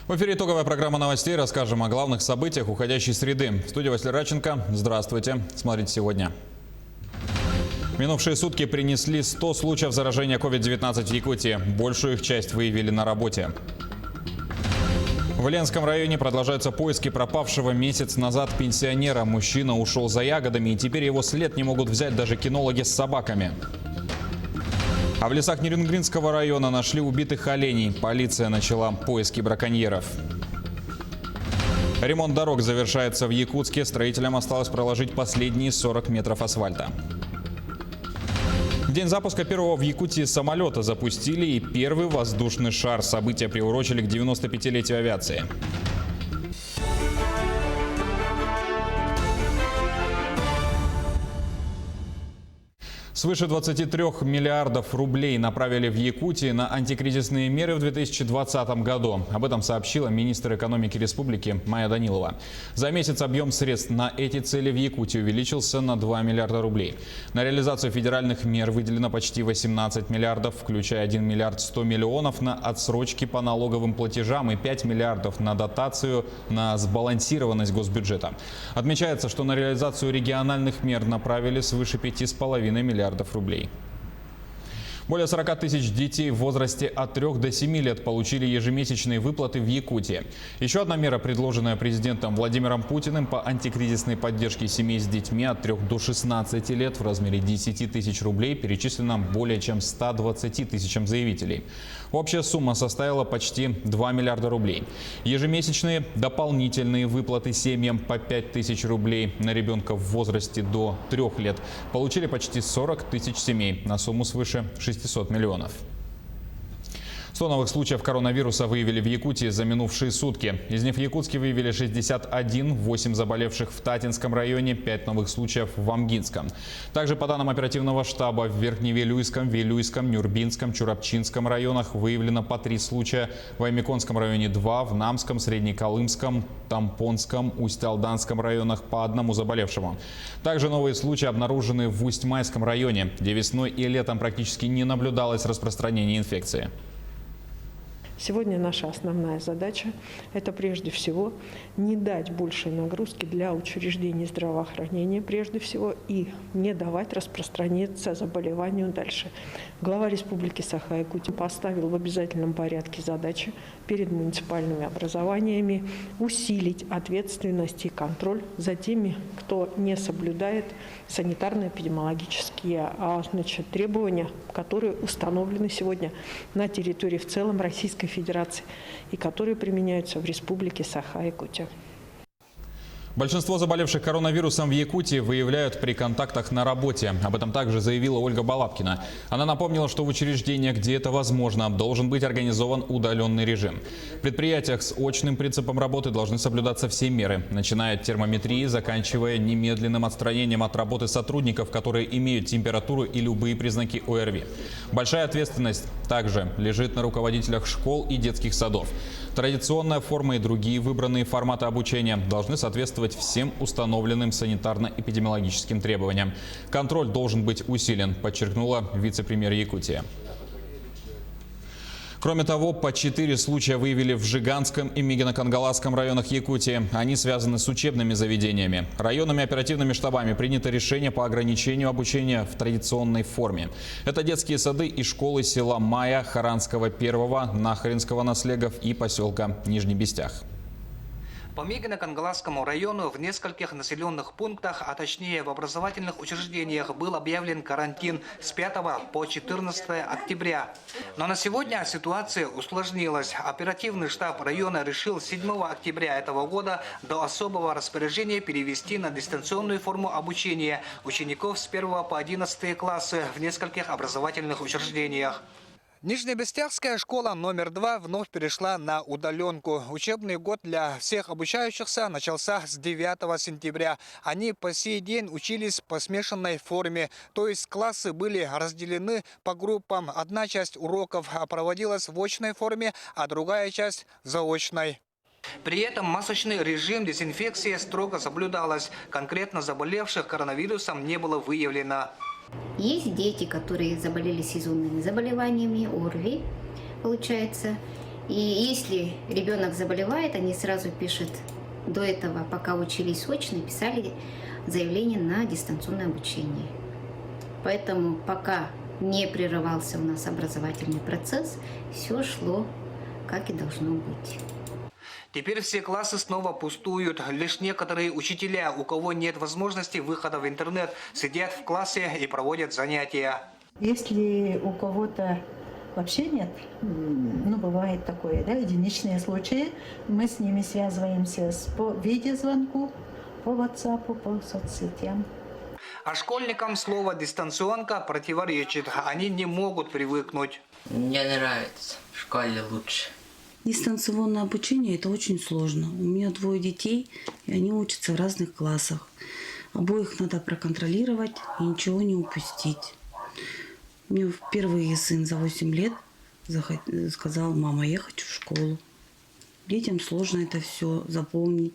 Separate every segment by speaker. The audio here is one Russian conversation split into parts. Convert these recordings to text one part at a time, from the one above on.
Speaker 1: В эфире итоговая программа новостей. Расскажем о главных событиях уходящей среды. В студии Василий Радченко. Здравствуйте. Смотрите сегодня. Минувшие сутки принесли 100 случаев заражения COVID-19 в Якутии. Большую их часть выявили на работе. В Ленском районе продолжаются поиски пропавшего месяц назад пенсионера. Мужчина ушел за ягодами, и теперь его след не могут взять даже кинологи с собаками. А в лесах Нерюнгринского района нашли убитых оленей. Полиция начала поиски браконьеров. Ремонт дорог завершается в Якутске. Строителям осталось проложить последние 40 метров асфальта. В день запуска первого в Якутии самолета запустили и первый воздушный шар. События приурочили к 95-летию авиации. Свыше 23 миллиардов рублей направили в Якутии на антикризисные меры в 2020 году. Об этом сообщила министр экономики республики Майя Данилова. За месяц объем средств на эти цели в Якутии увеличился на 2 миллиарда рублей. На реализацию федеральных мер выделено почти 18 миллиардов, включая 1 миллиард 100 миллионов на отсрочки по налоговым платежам и 5 миллиардов на дотацию на сбалансированность госбюджета. Отмечается, что на реализацию региональных мер направили свыше 5,5 миллиардов рублей. Более 40 тысяч детей в возрасте от 3 до 7 лет получили ежемесячные выплаты в Якутии. Еще одна мера, предложенная президентом Владимиром Путиным по антикризисной поддержке семей с детьми от 3 до 16 лет в размере 10 тысяч рублей, перечислена более чем 120 тысячам заявителей. Общая сумма составила почти 2 миллиарда рублей. Ежемесячные дополнительные выплаты семьям по 5 тысяч рублей на ребенка в возрасте до 3 лет получили почти 40 тысяч семей на сумму свыше 600 миллионов. 100 новых случаев коронавируса выявили в Якутии за минувшие сутки. Из них в Якутске выявили 61, 8 заболевших в Татинском районе, 5 новых случаев в Амгинском. Также по данным оперативного штаба в Верхневилюйском, Вилюйском, Нюрбинском, Чурапчинском районах выявлено по 3 случая, в Аймиконском районе 2, в Намском, Среднеколымском, Тампонском, Усть-Алданском районах по 1 заболевшему. Также новые случаи обнаружены в Усть-Майском районе, где весной и летом практически не наблюдалось распространения инфекции.
Speaker 2: Сегодня наша основная задача – это прежде всего не дать большей нагрузки для учреждений здравоохранения, прежде всего, и не давать распространиться заболеванию дальше. Глава Республики Саха-Якутия поставил в обязательном порядке задачи перед муниципальными образованиями усилить ответственность и контроль за теми, кто не соблюдает санитарно-эпидемиологические требования, которые установлены сегодня на территории в целом Российской Федерации и которые применяются в Республике Саха-Якутия.
Speaker 1: Большинство заболевших коронавирусом в Якутии выявляют при контактах на работе. Об этом также заявила Ольга Балабкина. Она напомнила, что в учреждениях, где это возможно, должен быть организован удаленный режим. В предприятиях с очным принципом работы должны соблюдаться все меры, начиная от термометрии, заканчивая немедленным отстранением от работы сотрудников, которые имеют температуру и любые признаки ОРВИ. Большая ответственность также лежит на руководителях школ и детских садов. Традиционная форма и другие выбранные форматы обучения должны соответствовать всем установленным санитарно-эпидемиологическим требованиям. Контроль должен быть усилен, подчеркнула вице-премьер Якутии. Кроме того, по 4 случая выявили в Жиганском и Мигино-Кангаласском районах Якутии. Они связаны с учебными заведениями. Районными оперативными штабами принято решение по ограничению обучения в традиционной форме. Это детские сады и школы села Мая, Харанского 1, Нахаринского Наслегов и поселка Нижний Бестях.
Speaker 3: По Мигино-Кангаласскому району в нескольких населенных пунктах, а точнее в образовательных учреждениях, был объявлен карантин с 5 по 14 октября. Но на сегодня ситуация усложнилась. Оперативный штаб района решил 7 октября этого года до особого распоряжения перевести на дистанционную форму обучения учеников с 1 по 11 классы в нескольких образовательных учреждениях. Нижнебестяхская школа номер 2 вновь перешла на удаленку. Учебный год для всех обучающихся начался с 9 сентября. Они по сей день учились по смешанной форме, то есть классы были разделены по группам. Одна часть уроков проводилась в очной форме, а другая часть – в заочной. При этом масочный режим дезинфекции строго соблюдалась. Конкретно заболевших коронавирусом не было выявлено.
Speaker 4: Есть дети, которые заболели сезонными заболеваниями, ОРВИ, получается. И если ребенок заболевает, они сразу пишут. До этого, пока учились очно, писали заявление на дистанционное обучение. Поэтому пока не прерывался у нас образовательный процесс, все шло, как и должно быть.
Speaker 3: Теперь все классы снова пустуют. Лишь некоторые учителя, у кого нет возможности выхода в интернет, сидят в классе и проводят занятия.
Speaker 5: Если у кого-то вообще нет, бывает такое, единичные случаи, мы с ними связываемся по видеозвонку, по WhatsApp, по соцсетям.
Speaker 3: А школьникам слово «дистанционка» противоречит. Они не могут привыкнуть.
Speaker 6: Мне нравится. В школе лучше.
Speaker 7: Дистанционное обучение – это очень сложно. У меня 2 детей, и они учатся в разных классах. Обоих надо проконтролировать и ничего не упустить. Мне впервые сын за 8 лет сказал: «Мама, я хочу в школу». Детям сложно это все запомнить.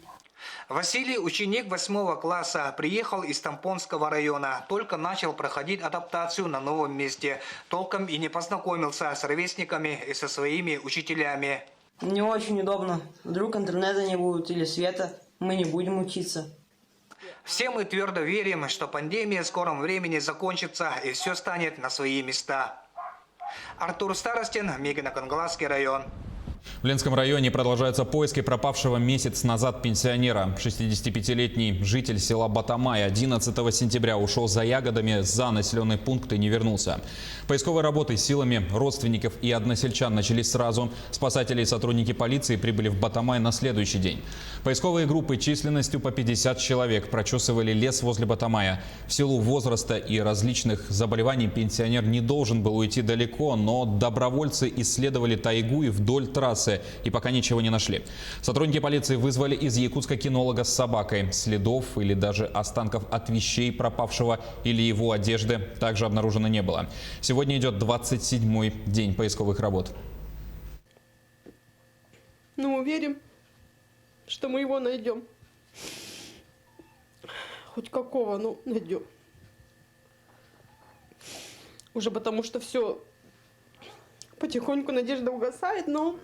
Speaker 3: Василий, ученик 8 класса, приехал из Тампонского района. Только начал проходить адаптацию на новом месте. Толком и не познакомился с ровесниками и со своими учителями.
Speaker 8: Не очень удобно. Вдруг интернета не будет или света, мы не будем учиться.
Speaker 3: Все мы твердо верим, что пандемия в скором времени закончится и все станет на свои места. Артур Старостин, Мегино-Кангаласский район.
Speaker 1: В Ленском районе продолжаются поиски пропавшего месяц назад пенсионера. 65-летний житель села Батамай 11 сентября ушел за ягодами за населенный пункт и не вернулся. Поисковые работы силами родственников и односельчан начались сразу. Спасатели и сотрудники полиции прибыли в Батамай на следующий день. Поисковые группы численностью по 50 человек прочесывали лес возле Батамая. В силу возраста и различных заболеваний пенсионер не должен был уйти далеко, но добровольцы исследовали тайгу и вдоль трассы и пока ничего не нашли. Сотрудники полиции вызвали из Якутска кинолога с собакой. Следов или даже останков от вещей пропавшего или его одежды также обнаружено не было. Сегодня идет 27-й день поисковых работ.
Speaker 2: Мы верим, что мы его найдем. Хоть какого, но найдем. Уже потому что все потихоньку надежда угасает, но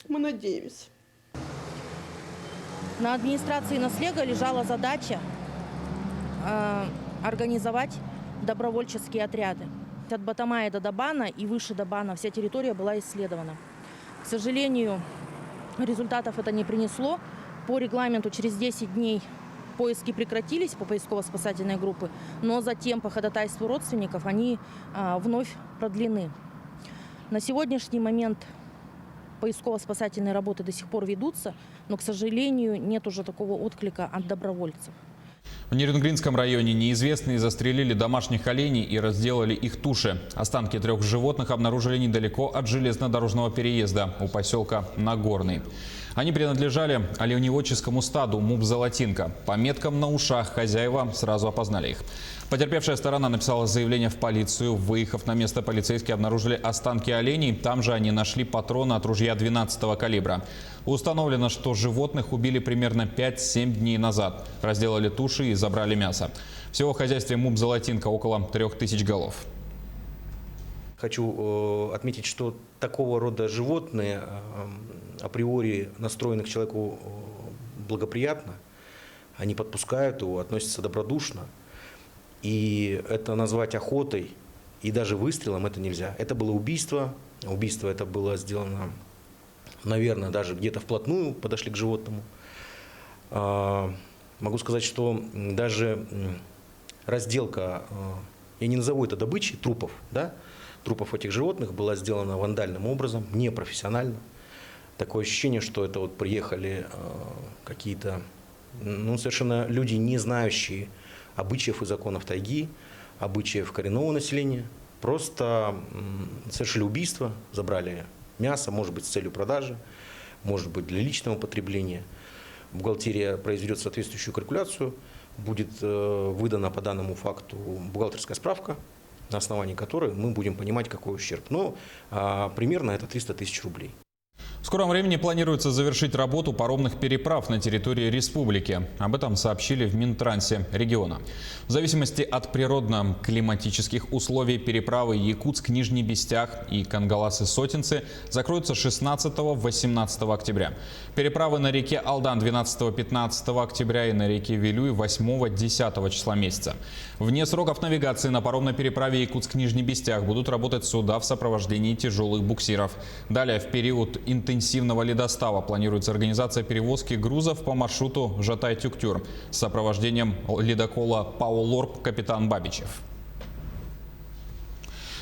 Speaker 2: мы надеемся.
Speaker 9: На администрации Наслега лежала задача организовать добровольческие отряды. От Батамая до Дабана и выше Дабана вся территория была исследована. К сожалению, результатов это не принесло. По регламенту через 10 дней поиски прекратились по поисково-спасательной группе, но затем по ходатайству родственников они вновь продлены. На сегодняшний момент поисково-спасательные работы до сих пор ведутся, но, к сожалению, нет уже такого отклика от добровольцев.
Speaker 1: В Нерюнгринском районе неизвестные застрелили домашних оленей и разделали их туши. Останки 3 животных обнаружили недалеко от железнодорожного переезда у поселка Нагорный. Они принадлежали оленеводческому стаду Муп-Золотинка. По меткам на ушах хозяева сразу опознали их. Потерпевшая сторона написала заявление в полицию. Выехав на место, полицейские обнаружили останки оленей. Там же они нашли патроны от ружья 12-го калибра. Установлено, что животных убили примерно 5-7 дней назад. Разделали туши и забрали мясо. Всего в хозяйстве Муп-Золотинка около 3000 голов.
Speaker 10: Хочу отметить, что такого рода животные априори настроены к человеку благоприятно. Они подпускают его, относятся добродушно. И это назвать охотой и даже выстрелом это нельзя. Это было убийство. Убийство это было сделано, наверное, даже где-то вплотную подошли к животному. Могу сказать, что даже разделка, я не назову это добычей, трупов, трупов этих животных была сделана вандальным образом, непрофессионально. Такое ощущение, что это вот приехали какие-то совершенно люди, не знающие обычаев и законов тайги, обычаев коренного населения. Просто совершили убийство, забрали мясо, может быть, с целью продажи, может быть, для личного потребления. Бухгалтерия произведет соответствующую калькуляцию, будет выдана по данному факту бухгалтерская справка, на основании которой мы будем понимать, какой ущерб. Но примерно это 300 000 рублей.
Speaker 1: В скором времени планируется завершить работу паромных переправ на территории республики. Об этом сообщили в Минтрансе региона. В зависимости от природно-климатических условий переправы Якутск-Нижний Бестях и Кангаласы-Сотинцы закроются 16-18 октября. Переправы на реке Алдан 12-15 октября и на реке Вилюй 8-10 числа месяца. Вне сроков навигации на паромной переправе Якутск-Нижний Бестях будут работать суда в сопровождении тяжелых буксиров. Далее, в период интенсивного ледостава планируется организация перевозки грузов по маршруту Жатай-Тюктюр с сопровождением ледокола Пау-Лорп «Капитан Бабичев».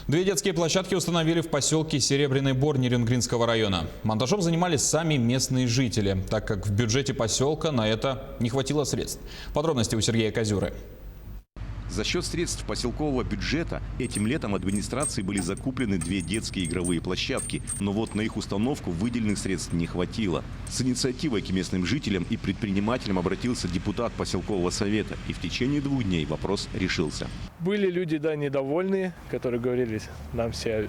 Speaker 1: 2 детские площадки установили в поселке Серебряный Бор Нерюнгринского района. Монтажом занимались сами местные жители, так как в бюджете поселка на это не хватило средств. Подробности у Сергея Козюры.
Speaker 11: За счет средств поселкового бюджета этим летом администрации были закуплены 2 детские игровые площадки. Но вот на их установку выделенных средств не хватило. С инициативой к местным жителям и предпринимателям обратился депутат поселкового совета. И в течение 2 дней вопрос решился.
Speaker 12: Были люди, да, недовольные, которые говорили, нам все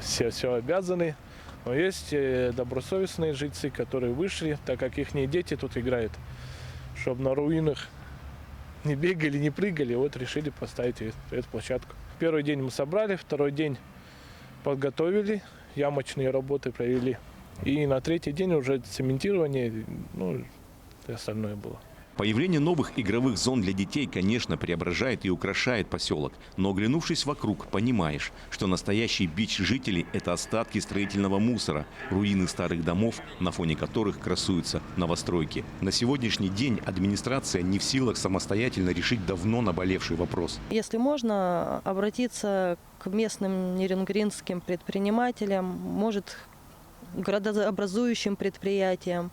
Speaker 12: обязаны. Но есть добросовестные жильцы, которые вышли, так как их дети тут играют, чтобы на руинах не бегали, не прыгали, вот решили поставить эту площадку. Первый день мы собрали, второй день подготовили, ямочные работы провели. И на 3-й день уже цементирование, и остальное было.
Speaker 11: Появление новых игровых зон для детей, конечно, преображает и украшает поселок. Но оглянувшись вокруг, понимаешь, что настоящий бич жителей – это остатки строительного мусора, руины старых домов, на фоне которых красуются новостройки. На сегодняшний день администрация не в силах самостоятельно решить давно наболевший вопрос.
Speaker 13: Если можно, обратиться к местным нерюнгринским предпринимателям, может, градообразующим предприятиям.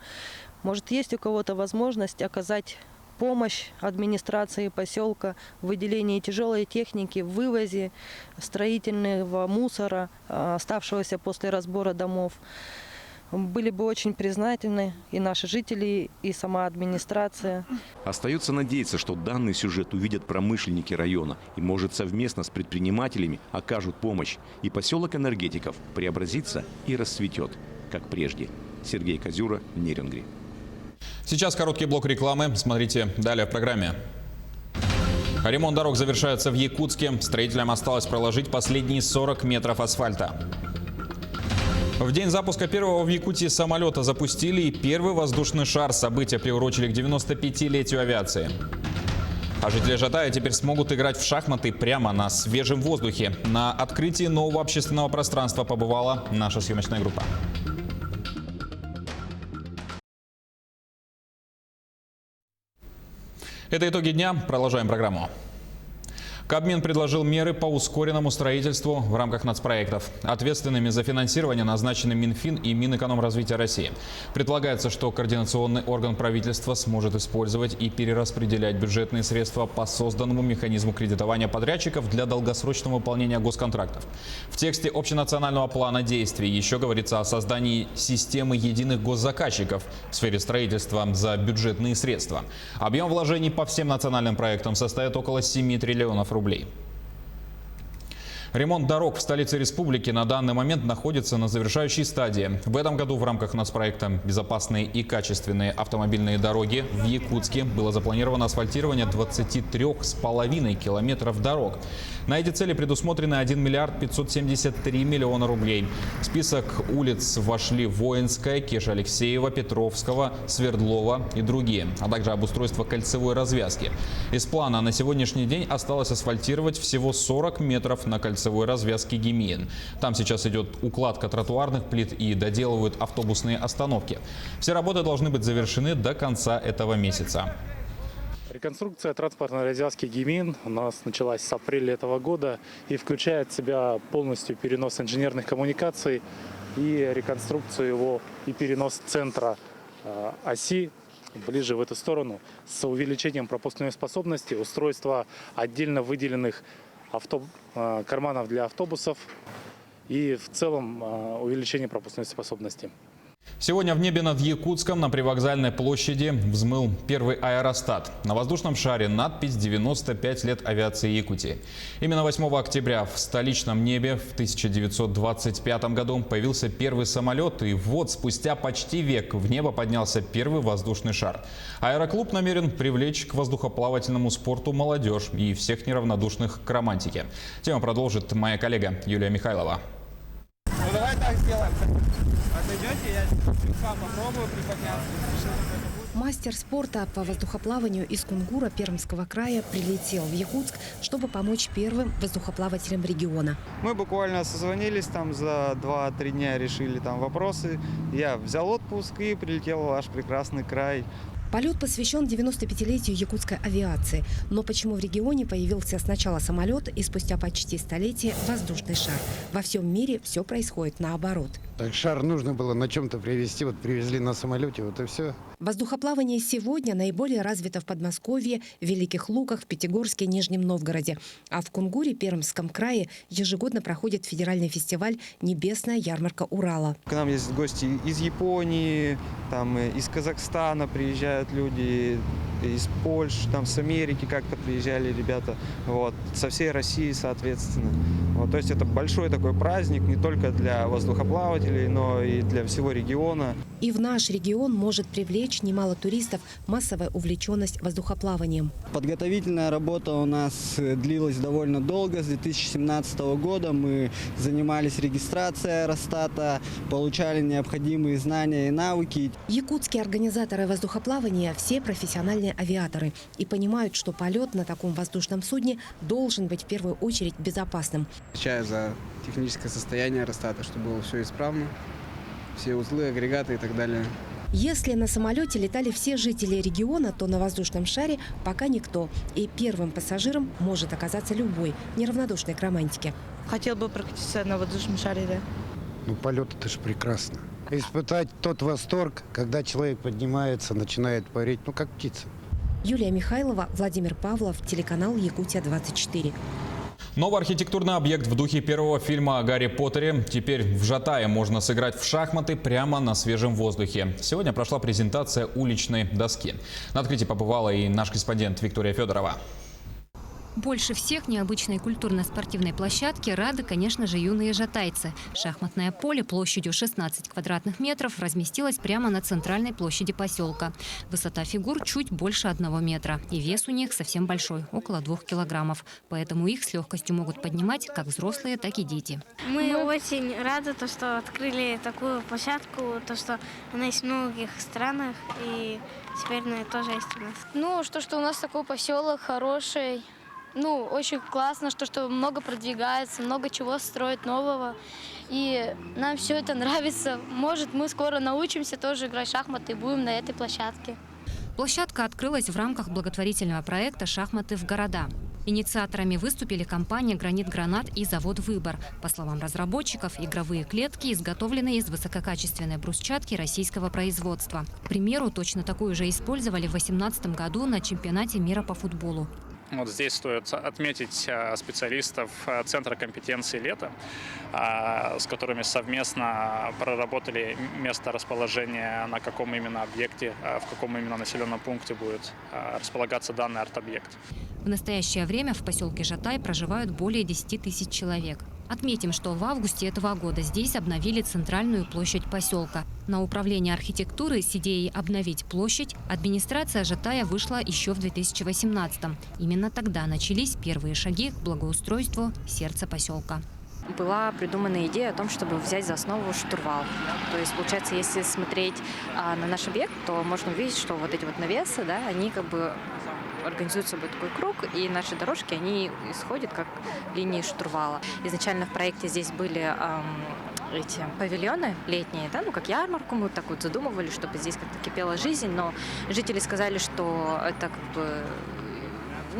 Speaker 13: Может, есть у кого-то возможность оказать помощь администрации поселка в выделении тяжелой техники, в вывозе строительного мусора, оставшегося после разбора домов. Были бы очень признательны и наши жители, и сама администрация.
Speaker 11: Остается надеяться, что данный сюжет увидят промышленники района и, может, совместно с предпринимателями окажут помощь. И поселок энергетиков преобразится и расцветет, как прежде. Сергей Козюра, Нерюнгри.
Speaker 1: Сейчас короткий блок рекламы. Смотрите далее в программе. Ремонт дорог завершается в Якутске. Строителям осталось проложить последние 40 метров асфальта. В день запуска первого в Якутии самолета запустили и первый воздушный шар. События приурочили к 95-летию авиации. А жители Жатая теперь смогут играть в шахматы прямо на свежем воздухе. На открытии нового общественного пространства побывала наша съемочная группа. Это итоги дня. Продолжаем программу. Кабмин предложил меры по ускоренному строительству в рамках нацпроектов. Ответственными за финансирование назначены Минфин и Минэкономразвития России. Предполагается, что координационный орган правительства сможет использовать и перераспределять бюджетные средства по созданному механизму кредитования подрядчиков для долгосрочного выполнения госконтрактов. В тексте общенационального плана действий еще говорится о создании системы единых госзаказчиков в сфере строительства за бюджетные средства. Объем вложений по всем национальным проектам составит около 7 триллионов рублей. Ремонт дорог в столице республики на данный момент находится на завершающей стадии. В этом году в рамках нацпроекта «Безопасные и качественные автомобильные дороги» в Якутске было запланировано асфальтирование 23,5 километров дорог. На эти цели предусмотрены 1 миллиард 573 миллиона рублей. В список улиц вошли Воинская, Кеш-Алексеева, Петровского, Свердлова и другие, а также обустройство кольцевой развязки. Из плана на сегодняшний день осталось асфальтировать всего 40 метров на кольцевой развязке Гемиин. Там сейчас идет укладка тротуарных плит и доделывают автобусные остановки. Все работы должны быть завершены до конца этого месяца.
Speaker 12: Реконструкция транспортной развязки Гемиин у нас началась с апреля этого года и включает в себя полностью перенос инженерных коммуникаций и реконструкцию его и перенос центра оси ближе в эту сторону с увеличением пропускной способности, устройство отдельно выделенных карманов для автобусов и в целом увеличение пропускной способности.
Speaker 1: Сегодня в небе над Якутском на привокзальной площади взмыл первый аэростат. На воздушном шаре надпись «95 лет авиации Якутии». Именно 8 октября в столичном небе в 1925 году появился первый самолет. И вот спустя почти век в небо поднялся первый воздушный шар. Аэроклуб намерен привлечь к воздухоплавательному спорту молодежь и всех неравнодушных к романтике. Тему продолжит моя коллега Юлия Михайлова.
Speaker 14: Ну давай так сделаем. Отойдете, я слегка попробую приподняться.
Speaker 15: Мастер спорта по воздухоплаванию из Кунгура Пермского края прилетел в Якутск, чтобы помочь первым воздухоплавателям региона.
Speaker 14: Мы буквально созвонились там за 2-3 дня, решили там вопросы. Я взял отпуск и прилетел в ваш прекрасный край.
Speaker 15: Полет посвящен 95-летию якутской авиации. Но почему в регионе появился сначала самолет и спустя почти столетие воздушный шар? Во всем мире все происходит наоборот.
Speaker 16: Так шар нужно было на чем-то привезти, вот привезли на самолете, вот и все.
Speaker 15: Воздухоплавание сегодня наиболее развито в Подмосковье, Великих Луках, в Пятигорске, Нижнем Новгороде. А в Кунгуре, Пермском крае, ежегодно проходит федеральный фестиваль «Небесная ярмарка Урала».
Speaker 14: К нам есть гости из Японии, там, из Казахстана приезжают люди, из Польши, там, с Америки как-то приезжали ребята, вот, со всей России, соответственно. Вот, то есть это большой такой праздник не только для воздухоплавателей, но и для всего региона.
Speaker 15: И в наш регион может привлечь немало туристов массовая увлеченность воздухоплаванием.
Speaker 17: Подготовительная работа у нас длилась довольно долго. С 2017 года мы занимались регистрацией аэростата, получали необходимые знания и навыки.
Speaker 15: Якутские организаторы воздухоплавания – все профессиональные авиаторы и понимают, что полет на таком воздушном судне должен быть в первую очередь безопасным.
Speaker 18: Отвечаю за техническое состояние аэростата, чтобы было все исправно, все узлы, агрегаты и так далее.
Speaker 15: Если на самолете летали все жители региона, то на воздушном шаре пока никто. И первым пассажиром может оказаться любой, неравнодушный к романтике.
Speaker 19: Хотел бы прокатиться на воздушном шаре, да.
Speaker 16: Ну, полет – это же прекрасно. Испытать тот восторг, когда человек поднимается, начинает парить, ну, как птица.
Speaker 15: Юлия Михайлова, Владимир Павлов, телеканал «Якутия-24».
Speaker 1: Новый архитектурный объект в духе первого фильма о Гарри Поттере. Теперь в Жатае можно сыграть в шахматы прямо на свежем воздухе. Сегодня прошла презентация уличной доски. На открытии побывала и наш корреспондент Виктория Федорова.
Speaker 20: Больше всех необычной культурно-спортивной площадке рады, конечно же, юные жатайцы. Шахматное поле площадью 16 квадратных метров разместилось прямо на центральной площади поселка. Высота фигур чуть больше 1 метра. И вес у них совсем большой, около 2 килограммов. Поэтому их с легкостью могут поднимать как взрослые, так и дети.
Speaker 21: Мы очень рады, что открыли такую площадку, что она есть в многих странах, и теперь она тоже есть у нас.
Speaker 22: Ну, что у нас такой поселок хороший. Ну, очень классно, что много продвигается, много чего строят нового. И нам все это нравится. Может, мы скоро научимся тоже играть в шахматы и будем на этой площадке.
Speaker 20: Площадка открылась в рамках благотворительного проекта «Шахматы в города». Инициаторами выступили компания «Гранит Гранат» и завод «Выбор». По словам разработчиков, игровые клетки изготовлены из высококачественной брусчатки российского производства. К примеру, точно такую же использовали в 2018 году на чемпионате мира по футболу.
Speaker 23: Вот здесь стоит отметить специалистов Центра компетенции «Лето», с которыми совместно проработали место расположения, на каком именно объекте, в каком именно населенном пункте будет располагаться данный арт-объект.
Speaker 20: В настоящее время в поселке Жатай проживают более 10 тысяч человек. Отметим, что в августе этого года здесь обновили центральную площадь поселка. На управление архитектуры с идеей обновить площадь администрация Жатая вышла еще в 2018-м. Именно тогда начались первые шаги к благоустройству сердца поселка.
Speaker 24: Была придумана идея о том, чтобы взять за основу штурвал. То есть, получается, если смотреть на наш объект, то можно увидеть, что вот эти вот навесы, да, они как бы организуют собой такой круг, и наши дорожки, они исходят как линии штурвала. Изначально в проекте здесь были эти павильоны летние, да, ну как ярмарку, мы так вот задумывали, чтобы здесь как-то кипела жизнь, но жители сказали, что это как бы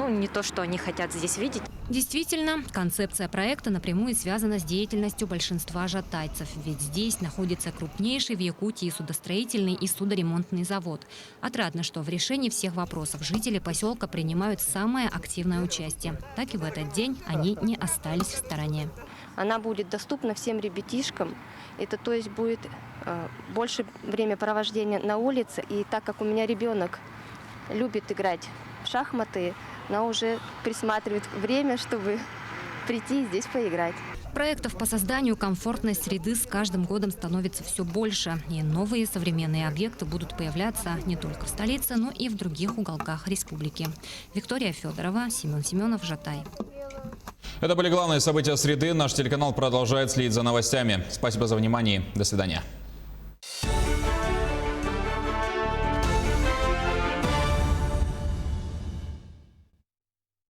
Speaker 24: не то, что они хотят здесь видеть.
Speaker 20: Действительно, концепция проекта напрямую связана с деятельностью большинства жатайцев, ведь здесь находится крупнейший в Якутии судостроительный и судоремонтный завод. Отрадно, что в решении всех вопросов жители поселка принимают самое активное участие. Так и в этот день они не остались в стороне.
Speaker 4: она будет доступна всем ребятишкам. Это то есть будет больше время провождения на улице. И так как у меня ребенок любит играть в шахматы, она уже присматривает время, чтобы прийти здесь поиграть.
Speaker 20: Проектов по созданию комфортной среды с каждым годом становится все больше. И новые современные объекты будут появляться не только в столице, но и в других уголках республики. Виктория Федорова, Семен Семенов, Жатай.
Speaker 1: Это были главные события среды. Наш телеканал продолжает следить за новостями. Спасибо за внимание. До свидания.